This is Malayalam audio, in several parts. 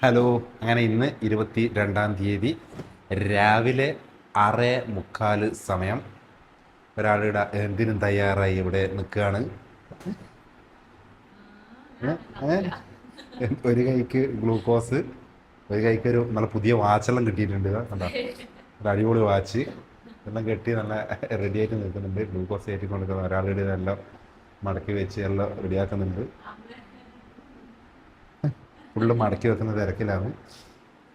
ഹലോ. അങ്ങനെ ഇന്ന് 22-ാം തീയതി രാവിലെ 6:45 സമയം. ഒരാളിവിടെ എന്തിനും തയ്യാറായി ഇവിടെ നിൽക്കുകയാണ്. ഒരു കൈക്ക് ഗ്ലൂക്കോസ്, ഒരു കൈക്ക് ഒരു നല്ല പുതിയ വാച്ചെല്ലാം കിട്ടിയിട്ടുണ്ട്. കണ്ടോ, ഒരു അടിപൊളി വാച്ച് എല്ലാം കെട്ടി നല്ല റെഡി ആയിട്ട് നിൽക്കുന്നുണ്ട്. ഗ്ലൂക്കോസ് കയറ്റി കൊടുക്കുന്ന ഒരാളുടെ ഇതെല്ലാം മടക്കി വെച്ച് എല്ലാം റെഡിയാക്കുന്നുണ്ട്. ഫുള്ള് മടക്കി വെക്കുന്ന തിരക്കിലാണ്.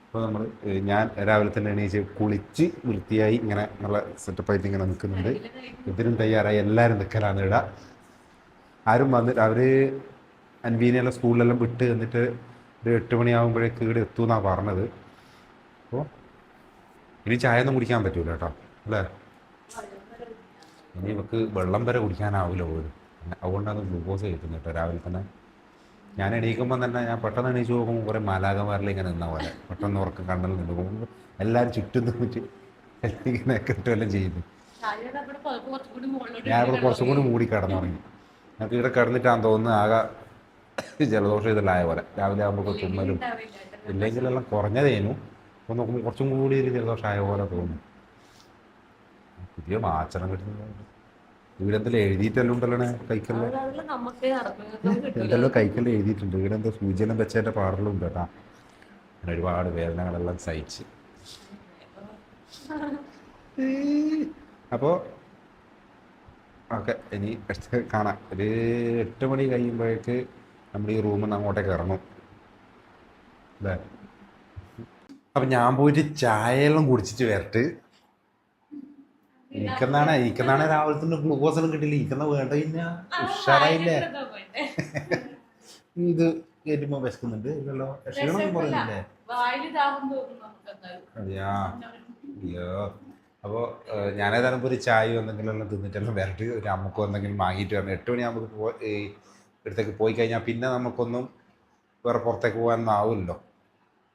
അപ്പോൾ ഞാൻ രാവിലെ തന്നെ എണീച്ച് കുളിച്ച് വൃത്തിയായി ഇങ്ങനെ നല്ല സെറ്റപ്പായിട്ട് ഇങ്ങനെ നിൽക്കുന്നുണ്ട്. ഇതിനും തയ്യാറായി എല്ലാവരും നിൽക്കലാണ് ഇവിടെ. ആരും വന്നിട്ട് അവർ അൻവീനെല്ലാം സ്കൂളിലെല്ലാം വിട്ട് എന്നിട്ട് ഒരു 8 മണിയാകുമ്പോഴേക്ക് ഇവിടെ എത്തുമെന്നാണ് പറഞ്ഞത്. അപ്പോൾ ഇനി ചായ ഒന്നും കുടിക്കാൻ പറ്റൂല കേട്ടോ, അല്ലേ? ഇനി ഇവക്ക് വെള്ളം വരെ കുടിക്കാനാവില്ല പോലും. അതുകൊണ്ടാണ് ഗ്ലൂക്കോസ് കഴിക്കുന്നത് കേട്ടോ രാവിലെ തന്നെ. ഞാൻ എണീക്കുമ്പോൾ തന്നെ ഞാൻ പെട്ടെന്ന് എണീച്ച് നോക്കുമ്പോൾ കുറേ മാലാകമാരിൽ ഇങ്ങനെ നിന്ന പോലെ പെട്ടെന്ന് ഉറക്കം കണ്ണൽ നിന്ന് പോകുമ്പോൾ എല്ലാവരും ചുറ്റും നിന്നിട്ട് ഇങ്ങനെ കിട്ടുമെല്ലാം ചെയ്യുന്നു. ഞാൻ ഇവിടെ കുറച്ചും കൂടി മൂടി കിടന്നു തുടങ്ങി. ഞങ്ങൾക്ക് ഇവിടെ കിടന്നിട്ടാന്ന് തോന്നുന്നു ആകെ ജലദോഷം ഇതെല്ലാം ആയ പോലെ. രാവിലെ ആകുമ്പോൾ തുമ്മലും ഇല്ലെങ്കിലെല്ലാം കുറഞ്ഞതേനു. അപ്പോൾ നോക്കുമ്പോൾ കുറച്ചും കൂടി ഒരു ജലദോഷം ആയ പോലെ തോന്നുന്നു. പുതിയ മാച്ചണം കിട്ടുന്നുണ്ട്. ഇവിടെ എന്തെല്ലാം എഴുതിയിട്ടെല്ലാം ഉണ്ടല്ലോ കൈക്കല്ലേ, എന്തെല്ലോ കൈക്കെല്ലാം എഴുതിയിട്ടുണ്ട്. ഇവിടെ എന്തോ സൂചനം വെച്ചതിൻ്റെ പാടെല്ലാം ഉണ്ട് കേട്ടാ. അങ്ങനെ ഒരുപാട് വേദനകളെല്ലാം സഹിച്ച്. അപ്പോൾ ഓക്കെ, ഇനി അടുത്ത് കാണാം. ഒരു 8 മണി കഴിയുമ്പോഴേക്ക് നമ്മൾ ഈ റൂമിൽ നിന്ന് അങ്ങോട്ടേക്ക് ഇറങ്ങും, അല്ലേ? അപ്പം ഞാൻ പോയിട്ട് ചായയെല്ലാം കുടിച്ചിട്ട് വരട്ട്. ഇരിക്കുന്നാണ് രാവിലെ തന്നെ ഗ്ലൂക്കോസ് ഒന്നും കിട്ടില്ല. ഇരിക്കുന്ന വേണ്ട കഴിഞ്ഞാൽ ഉഷാറായില്ലേ? ഇത് കയറ്റുമ്പോൾ വിശക്കുന്നുണ്ട് ഇല്ലല്ലോ, ക്ഷീണമൊന്നും പറയുന്നില്ലേ? അതെയാ, അയ്യോ. അപ്പോൾ ഞാനേതായാലും ഇപ്പോൾ ഒരു ചായ എന്തെങ്കിലും തിന്നിട്ടെല്ലാം വരട്ട്. ഒരു അമ്മക്കും എന്തെങ്കിലും വാങ്ങിയിട്ട് വരണം. 8 മണിയാകുമ്പോൾ ഇടത്തേക്ക് പോയി കഴിഞ്ഞാൽ പിന്നെ നമുക്കൊന്നും വേറെ പുറത്തേക്ക് പോകാനൊന്നും ആവില്ലല്ലോ.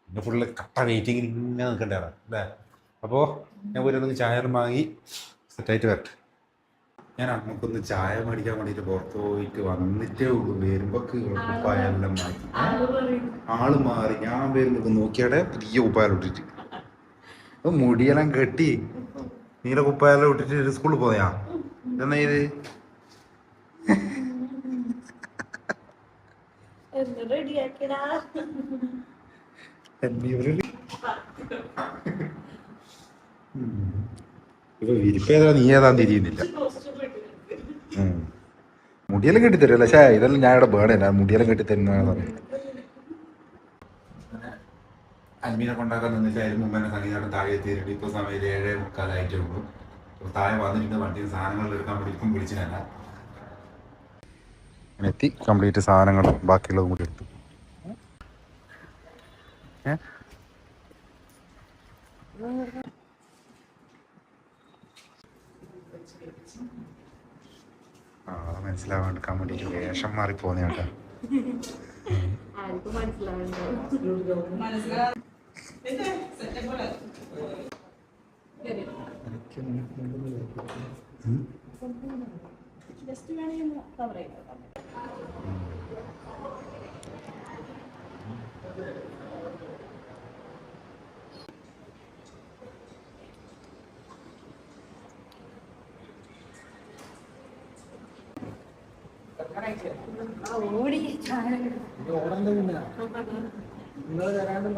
പിന്നെ ഫുള്ള് കട്ട വെയിറ്റിങ്ങിൽ ഇങ്ങനെ നിൽക്കേണ്ടതാണ്, അല്ലേ? അപ്പോൾ ഞാൻ ഒരു ചായ വാങ്ങി സെറ്റായിട്ട് വരട്ടെ. ഞാൻ അമ്മക്കൊന്ന് ചായ മേടിക്കാൻ വേണ്ടിയിട്ട് പുറത്ത് പോയിട്ട് വന്നിട്ടേ ഉള്ളൂ. വരുമ്പോൾ കുപ്പായെല്ലാം മാറ്റി, ആള് മാറി. ഞാൻ വരുമ്പോൾ നോക്കിയാടെ പുതിയ കുപ്പായെല്ലാം ഇട്ടിട്ട്, മുടിയെല്ലാം കെട്ടി നീല കുപ്പായെല്ലാം ഇട്ടിട്ട് സ്കൂളിൽ പോയാ. എന്നാ ഇത് ഇപ്പൊ വിരിപ്പേതാ നീ ഏതാന്ന് തിരിയുന്നില്ല. മുടിയെല്ലാം കെട്ടിത്തരുമല്ലോ. പക്ഷേ ഇതെല്ലാം ഞാൻ ഇവിടെ വേണേല, മുടിയെല്ലാം കെട്ടിത്തരുന്നതാണെന്ന് പറയും. അന്മീനെ കൊണ്ടാക്കാൻ നിന്നിട്ട് അതിന് മുമ്പ് തന്നെ സംഗീതം താഴെ എത്തിയിട്ടുണ്ട്. ഇപ്പോൾ സമയം 7:45 ഉള്ളൂ. താഴെ വന്നിട്ടുണ്ട്. വണ്ടിയിൽ സാധനങ്ങൾ എടുക്കാൻ വേണ്ടി ഇപ്പം വിളിച്ചില്ല. എത്തി കംപ്ലീറ്റ് സാധനങ്ങളും ബാക്കിയുള്ളതും കൂടി എടുത്തു. മനസ്സിലാവാണ്ടിരിക്കാൻ വേണ്ടിയിട്ട് വേഷം മാറി പോന്നെ കേട്ടോ. ഓടണ്ട പിന്നെ നിങ്ങൾ തരാണ്ട്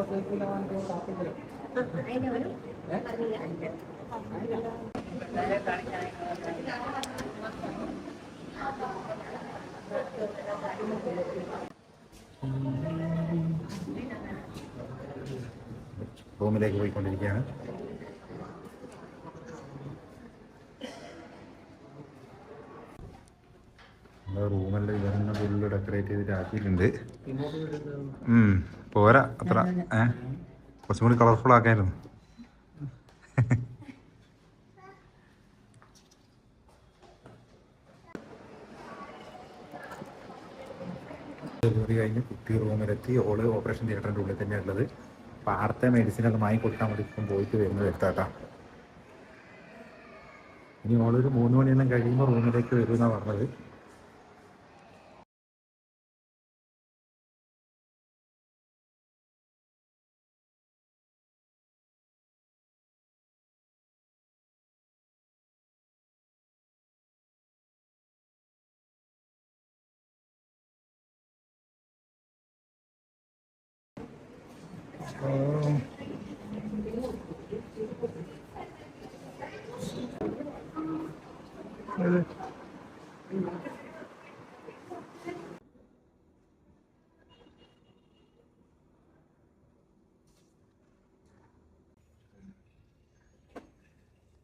റൂമിലേക്ക് പോയിക്കൊണ്ടിരിക്കുകയാണ്. റൂമെല്ലാം ഇവരെന്നെ ഫുള്ള് ഡെക്കറേറ്റ് ചെയ്തിട്ട് ആക്കിയിട്ടുണ്ട്. പോരാ അത്ര, കുറച്ചും കൂടി കളർഫുൾ ആക്കായിരുന്നു. ജോലി കഴിഞ്ഞ് കുട്ടി റൂമിലെത്തി. ഓള് ഓപ്പറേഷൻ തിയേറ്ററിൻ്റെ ഉള്ളിൽ തന്നെയാണ് ഉള്ളത്. അപ്പോൾ ആർത്തെ മെഡിസിനൊക്കെ വാങ്ങി കൊടുക്കാൻ വേണ്ടി ഇപ്പം പോയിട്ട് വരുന്നത് എടുത്താട്ടാ. ഇനി ഓളൊരു 3 മണിയെല്ലാം കഴിയുമ്പോൾ റൂമിലേക്ക് വരുമെന്നാണ് പറഞ്ഞത്. ഇത്